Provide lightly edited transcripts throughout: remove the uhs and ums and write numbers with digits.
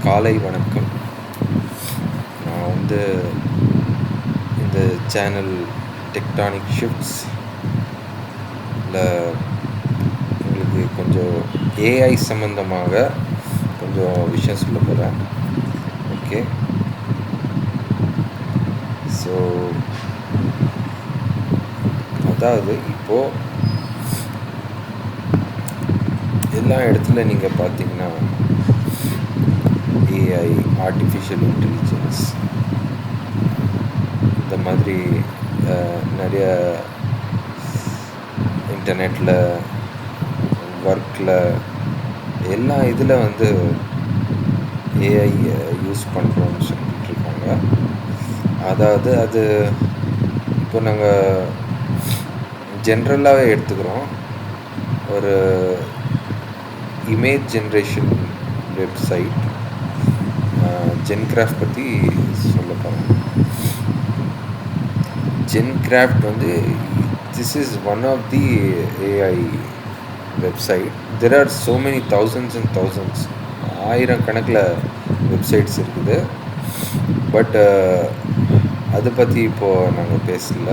காலை வணக்கம். நான் இந்த சேனல் டெக்டானிக் ஷிஃப்ட்ஸில் உங்களுக்கு கொஞ்சம் ஏஐ சம்மந்தமாக கொஞ்சம் விஷயம் சொல்ல போகிறேன். ஓகே, ஸோ அதாவது இப்போது எல்லா இடத்துல நீங்கள் பார்த்தீங்கன்னா ஏஐ, ஆர்டிஃபிஷியல் இன்டெலிஜென்ஸ் இந்த மாதிரி நிறைய இன்டர்நெட்டில், ஒர்க்கில் எல்லா இதில் ஏஐ யூஸ் பண்ணுறோன்னு சொல்லிட்டு இருக்காங்க. அதாவது அது இப்போ நாங்கள் ஜென்ரலாகவே எடுத்துக்கிறோம். ஒரு இமேஜ் ஜென்ரேஷன் வெப்சைட் ஜென்கிராஃப்ட் பற்றி சொல்ல போகிறேன். ஜென்கிராஃப்ட் this is one of the AI website. There are so many thousands and thousands, ஆயிரக்கணக்கில் வெப்சைட்ஸ் இருக்குது. பட் அதை பற்றி இப்போது நாங்கள் பேசல.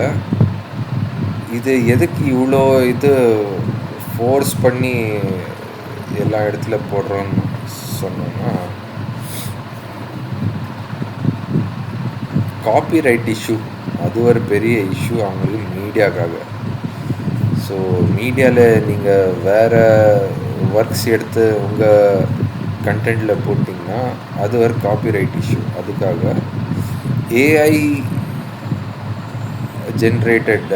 இது எதுக்கு இவ்வளோ ஃபோர்ஸ் பண்ணி எல்லா இடத்துல போடுறோன்னு சொன்னோன்னா, காப்பிரைட் இஷ்யூ அது ஒரு பெரிய இஷ்யூ அவங்களுக்கு மீடியாக்காக. ஸோ மீடியாவில் நீங்கள் வேறு ஒர்க்ஸ் எடுத்து உங்கள் கண்டென்ட்டில் போட்டிங்கன்னா அது ஒரு காப்பிரைட் இஷ்யூ. அதுக்காக AI generated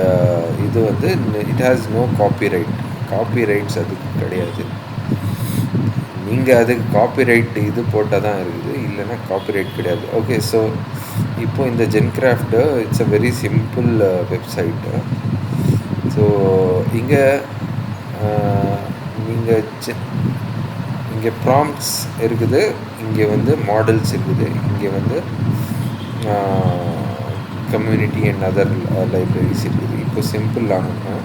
it has no copyrights அதுக்கு கிடையாது. நீங்கள் அதுக்கு காப்பிரைட் போட்டால் தான் இருக்குது, இல்லைன்னா காப்பிரைட் கிடையாது. ஓகே, ஸோ இப்போது இந்த Gencraft it's a very simple website. So இங்கே நீங்கள் இங்கே ப்ராம்ப்ட்ஸ் இருக்குது, இங்கே மாடல்ஸ் இருக்குது, இங்கே கம்யூனிட்டி அண்ட் அதர் லைப்ரரிஸ் இருக்குது. இப்போ சிம்பிள் ஆகணும்னா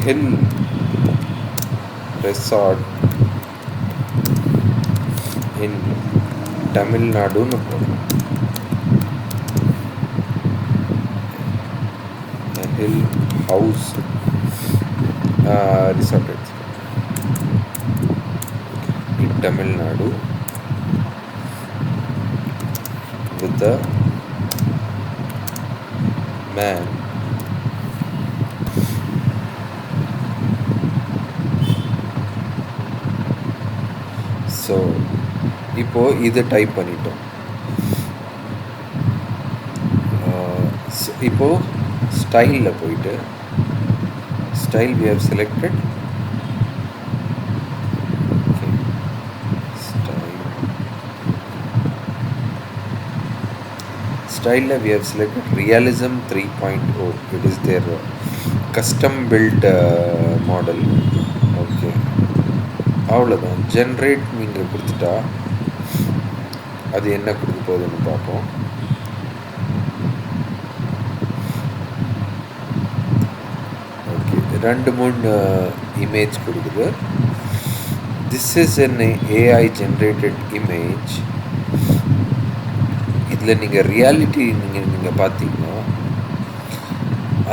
ஹில் ரெசார்ட் இன் தமிழ்நாடுன்னு போடுறோம். Hill house resort in Tamil Nadu with a man so இப்போது இது டைப் பண்ணிட்டோம். இப்போது ஸ்டைலில் போயிட்டு style we have selected. Style we have selected Realism 3.0. It is their custom built model. Okay, அவ்வளோதான். ஜென்ரேட் நீங்கள் கொடுத்துட்டா அது என்ன கொடுக்க போகுதுன்னு பார்ப்போம். ஓகே, 2-3 இமேஜ் கொடுக்குது. This is an AI generated image. இதில் நீங்கள் ரியாலிட்டி நீங்கள் பார்த்தீங்கன்னா,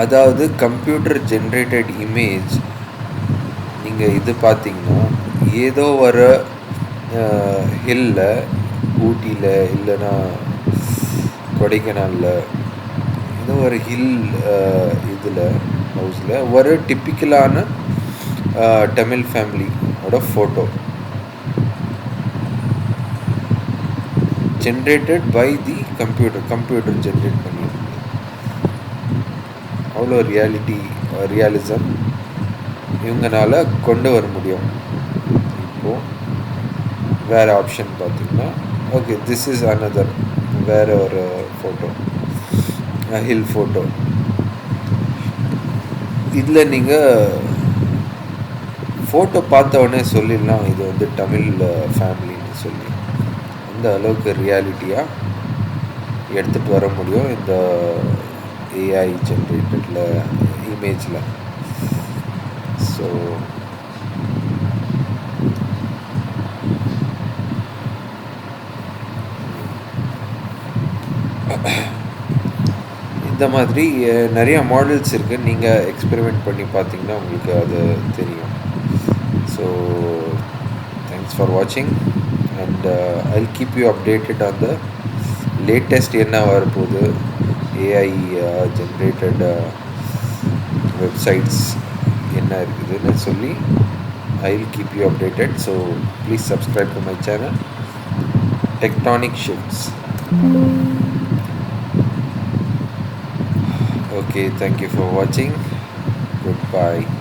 அதாவது கம்ப்யூட்டர் ஜென்ரேட்டட் இமேஜ் நீங்கள் பார்த்தீங்கன்னா ஏதோ ஒரு ஹில்லில், ஊட்டியில் இல்லைன்னா கொடைக்கானலில் ஏதோ ஒரு ஹில் ஹவுஸில் ஒரு டிப்பிக்கலான தமிழ் ஃபேமிலியோட photo generated by the computer generate பண்ணியிருக்கு. அவ்வளோ ரியலிசம் இவங்கனால கொண்டு வர முடியும். இப்போது வேறு ஆப்ஷன் பார்த்தீங்கன்னா, ஓகே, திஸ் இஸ் அனதர் வேறு ஒரு ஃபோட்டோ, ஹில் ஃபோட்டோ. இதில் நீங்கள் ஃபோட்டோ பார்த்த உடனே சொல்லிடலாம் இது தமிழ் ஃபேமிலின்னு சொல்லி. இந்த அளவுக்கு ரியாலிட்டியாக எடுத்துகிட்டு வர முடியும் இந்த ஏஐ ஜென்ரேட்டடில் இமேஜில். ஸோ இந்த மாதிரி நிறைய மாடல்ஸ் இருக்குது. நீங்கள் எக்ஸ்பெரிமெண்ட் பண்ணி பார்த்தீங்கன்னா உங்களுக்கு அது தெரியும். ஸோ தேங்க்ஸ் ஃபார் வாட்சிங் and I'll keep you updated on the latest என்ன வரப்போகுது, ஏஐ ஜென்ரேட்டட் வெப்சைட்ஸ் என்ன இருக்குதுன்னு சொல்லி ஐ will keep you updated. So please subscribe to my channel Tectonic Shifts. Okay, thank you for watching. Goodbye.